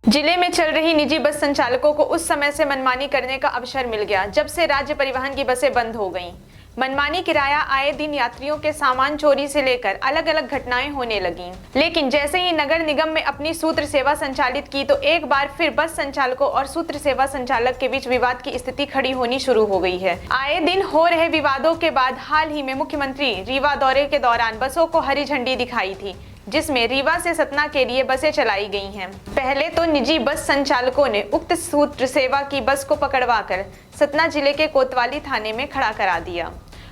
जिले में चल रही निजी बस संचालकों को उस समय से मनमानी करने का अवसर मिल गया जब से राज्य परिवहन की बसें बंद हो गईं। मनमानी किराया आए दिन यात्रियों के सामान चोरी से लेकर अलग अलग घटनाएं होने लगीं। लेकिन जैसे ही नगर निगम में अपनी सूत्र सेवा संचालित की तो एक बार फिर बस संचालकों और सूत्र सेवा संचालक के बीच विवाद की स्थिति खड़ी होनी शुरू हो गई है। आए दिन हो रहे विवादों के बाद हाल ही में मुख्यमंत्री रीवा दौरे के दौरान बसों को हरी झंडी दिखाई थी, जिसमें रीवा से सतना के लिए बसें चलाई गई हैं। पहले तो निजी बस संचालकों ने उक्त सूत्र सेवा की बस को पकड़वाकर सतना जिले के कोतवाली थाने में खड़ा करा दिया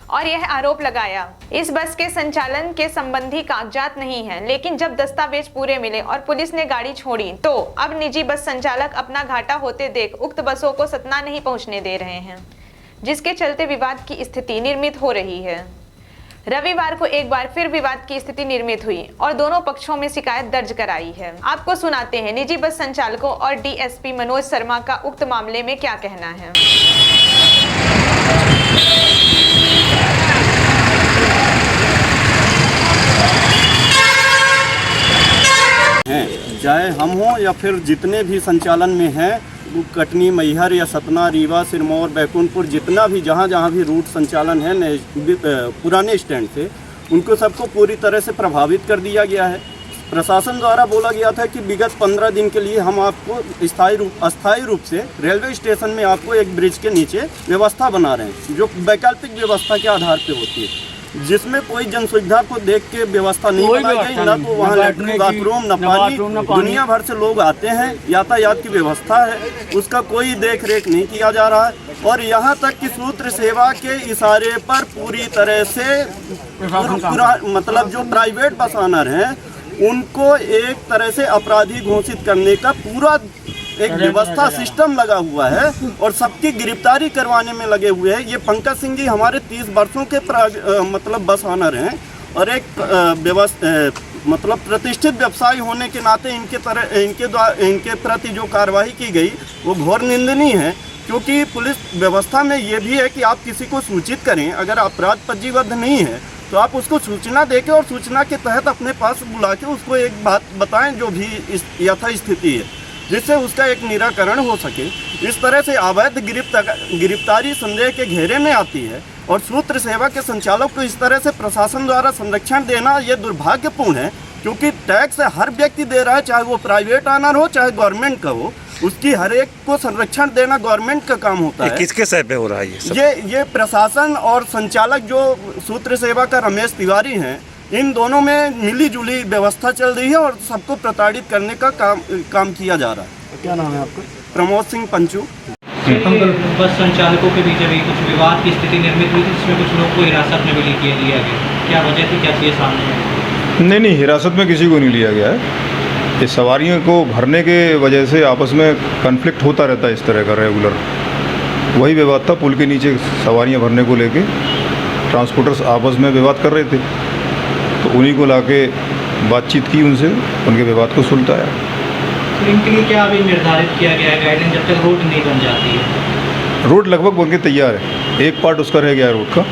और यह आरोप लगाया इस बस के संचालन के संबंधी कागजात नहीं है। लेकिन जब दस्तावेज पूरे मिले और पुलिस ने गाड़ी छोड़ी तो अब निजी बस संचालक अपना घाटा होते देख उक्त बसों को सतना नहीं पहुंचने दे रहे हैं, जिसके चलते विवाद की स्थिति निर्मित हो रही है। रविवार को एक बार फिर विवाद की स्थिति निर्मित हुई और दोनों पक्षों में शिकायत दर्ज कराई है। आपको सुनाते हैं निजी बस संचालकों और डीएसपी मनोज शर्मा का उक्त मामले में क्या कहना है। चाहे हम हों या फिर जितने भी संचालन में हैं, कटनी, मैहर या सतना, रीवा, सिरमौर, बैकुंठपुर, जितना भी जहाँ भी रूट संचालन है पुराने स्टैंड से, उनको सबको पूरी तरह से प्रभावित कर दिया गया है। प्रशासन द्वारा बोला गया था कि विगत 15 दिन के लिए हम आपको अस्थायी रूप से रेलवे स्टेशन में आपको एक ब्रिज के नीचे व्यवस्था बना रहे हैं, जो वैकल्पिक व्यवस्था के आधार पर होती है, जिसमें कोई जन सुविधा को देख के व्यवस्था नहीं बनाई गई, ना तो वहाँ लैट्रिन, बाथरूम, न पानी। दुनिया भर से लोग आते हैं, यातायात की व्यवस्था है, उसका कोई देख रेख नहीं किया जा रहा है। और यहाँ तक कि सूत्र सेवा के इशारे पर पूरी तरह से मतलब जो प्राइवेट बस ऑनर हैं उनको एक तरह से अपराधी घोषित करने का पूरा एक व्यवस्था सिस्टम लगा हुआ है और सबकी गिरफ्तारी करवाने में लगे हुए हैं। ये पंकज सिंह जी हमारे 30 वर्षों के मतलब बस ऑनर हैं और एक मतलब प्रतिष्ठित व्यवसायी होने के नाते इनके प्रति जो कार्रवाई की गई वो घोर निंदनीय है, क्योंकि पुलिस व्यवस्था में ये भी है कि आप किसी को सूचित करें, अगर अपराध पंजीबद्ध नहीं है तो आप उसको सूचना देके और सूचना के तहत अपने पास बुला के उसको एक बात बताएं जो भी यथास्थिति है, जिससे उसका एक निराकरण हो सके। इस तरह से अवैध गिरफ्तारी संदेह के घेरे में आती है और सूत्र सेवा के संचालक को इस तरह से प्रशासन द्वारा संरक्षण देना ये दुर्भाग्यपूर्ण है, क्योंकि टैक्स हर व्यक्ति दे रहा है, चाहे वो प्राइवेट ऑनर हो चाहे गवर्नमेंट का हो, उसकी हर एक को संरक्षण देना गवर्नमेंट का काम होता है। किसके सर पे हो रहा है ये सब? ये प्रशासन और संचालक जो सूत्र सेवा का रमेश तिवारी हैं, इन दोनों में मिली जुली व्यवस्था चल रही है और सबको प्रताड़ित करने का काम किया जा रहा है। क्या नाम है आपका? प्रमोद सिंह पंचू। बस संचालकों के बीच अभी कुछ विवाद की स्थिति निर्मित हुई थी, जिसमें कुछ लोग को हिरासत में भी लिया गया। क्या वजह थी, क्या चीज़ सामने है? नहीं, हिरासत में किसी को नहीं लिया गया है। ये सवारियों को भरने के वजह से आपस में कन्फ्लिक्ट होता रहता है इस तरह का रेगुलर। वही विवाद था, पुल के नीचे सवारियां भरने को लेके ट्रांसपोर्टर्स आपस में विवाद कर रहे थे, तो उन्हीं को लाके बातचीत की उनसे, उनके विवाद को सुलझाया। तो इनके लिए क्या अभी निर्धारित किया गया है गाइडलाइन, जब तक रोड नहीं बन जाती है? रोड लगभग बन के तैयार है, एक पार्ट उसका रह गया है रोड का।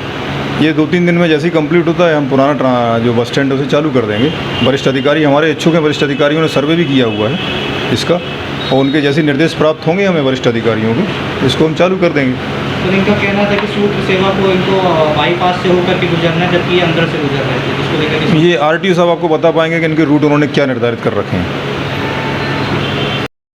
ये 2-3 दिन में जैसे ही कंप्लीट होता है हम पुराना जो बस स्टैंड है उसे चालू कर देंगे। वरिष्ठ अधिकारी हमारे इच्छुक हैं, वरिष्ठ अधिकारियों ने सर्वे भी किया हुआ है इसका, और उनके जैसे निर्देश प्राप्त होंगे हमें वरिष्ठ अधिकारियों को, इसको हम चालू कर देंगे। तो इनका कहना था कि सूत्र सेवा को इनको बाईपास से होकर के गुजरना, जबकि अंदर से गुजर रहे थे, इसको लेकर ये आरटीओ साहब आपको बता पाएंगे कि इनके रूट उन्होंने क्या निर्धारित कर रखे हैं।